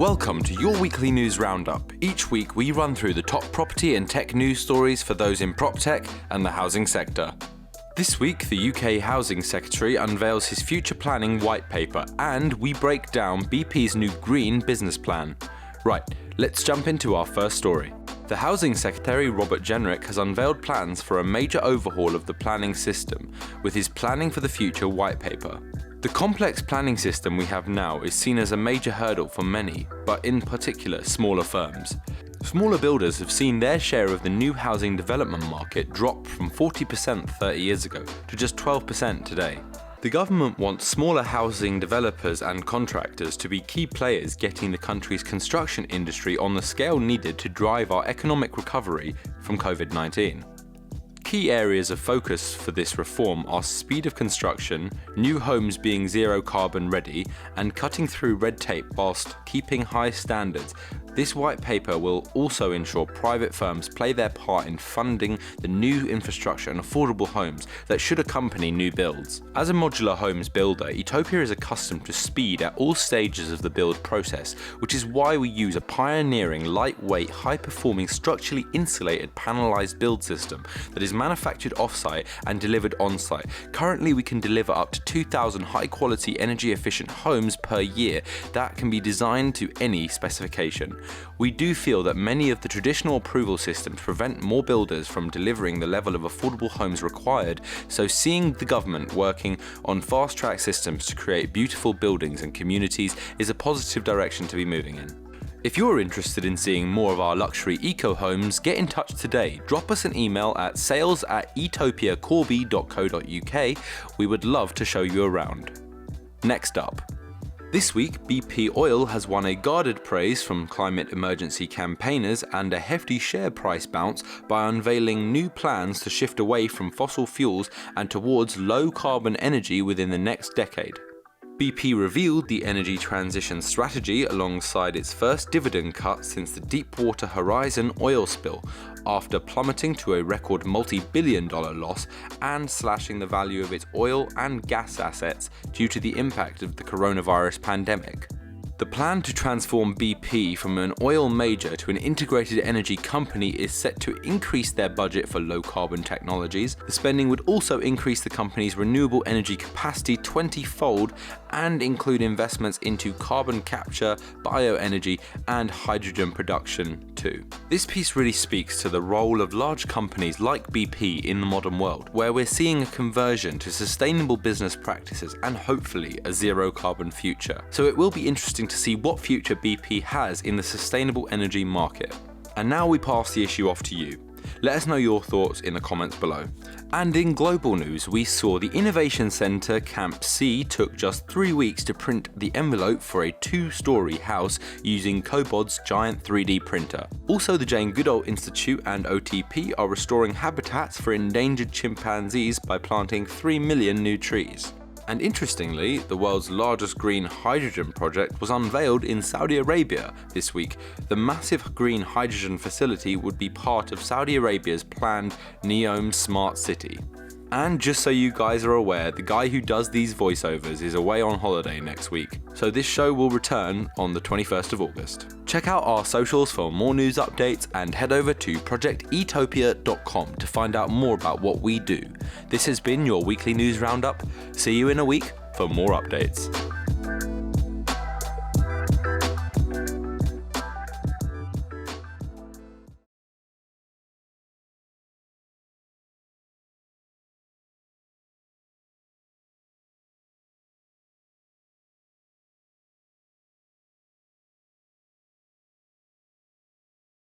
Welcome to your weekly news roundup. Each week we run through the top property and tech news stories for those in PropTech and the housing sector. This week, the UK Housing Secretary unveils his future planning white paper, and we break down BP's new green business plan. Right, let's jump into our first story. The Housing Secretary, Robert Jenrick, has unveiled plans for a major overhaul of the planning system with his Planning for the Future white paper. The complex planning system we have now is seen as a major hurdle for many, but in particular smaller firms. Smaller builders have seen their share of the new housing development market drop from 40% 30 years ago to just 12% today. The government wants smaller housing developers and contractors to be key players getting the country's construction industry on the scale needed to drive our economic recovery from COVID-19. Key areas of focus for this reform are speed of construction, new homes being zero carbon ready, and cutting through red tape whilst keeping high standards. This white paper will also ensure private firms play their part in funding the new infrastructure and affordable homes that should accompany new builds. As a modular homes builder, Etopia is accustomed to speed at all stages of the build process, which is why we use a pioneering, lightweight, high-performing, structurally insulated panelized build system that is manufactured off-site and delivered on-site. Currently, we can deliver up to 2,000 high-quality, energy-efficient homes per year that can be designed to any specification. We do feel that many of the traditional approval systems prevent more builders from delivering the level of affordable homes required, so seeing the government working on fast-track systems to create beautiful buildings and communities is a positive direction to be moving in. If you're interested in seeing more of our luxury eco homes, get in touch today. Drop us an email at sales@etopiacorby.co.uk. We would love to show you around. Next up. This week, BP Oil has won a guarded praise from climate emergency campaigners and a hefty share price bounce by unveiling new plans to shift away from fossil fuels and towards low-carbon energy within the next decade. BP revealed the energy transition strategy alongside its first dividend cut since the Deepwater Horizon oil spill, after plummeting to a record multi-billion-dollar loss and slashing the value of its oil and gas assets due to the impact of the coronavirus pandemic. The plan to transform BP from an oil major to an integrated energy company is set to increase their budget for low-carbon technologies. The spending would also increase the company's renewable energy capacity 20-fold and include investments into carbon capture, bioenergy, and hydrogen production too. This piece really speaks to the role of large companies like BP in the modern world, where we're seeing a conversion to sustainable business practices and hopefully a zero-carbon future. So it will be interesting to see what future BP has in the sustainable energy market. And now we pass the issue off to you. Let us know your thoughts in the comments below. And in global news, we saw the Innovation Centre Camp C took just 3 weeks to print the envelope for a 2-story house using Cobod's giant 3D printer. Also, the Jane Goodall Institute and OTP are restoring habitats for endangered chimpanzees by planting 3 million new trees. And interestingly, the world's largest green hydrogen project was unveiled in Saudi Arabia this week. The massive green hydrogen facility would be part of Saudi Arabia's planned NEOM Smart City. And just so you guys are aware, the guy who does these voiceovers is away on holiday next week, so this show will return on the 21st of August. Check out our socials for more news updates and head over to projectetopia.com to find out more about what we do. This has been your weekly news roundup. See you in a week for more updates.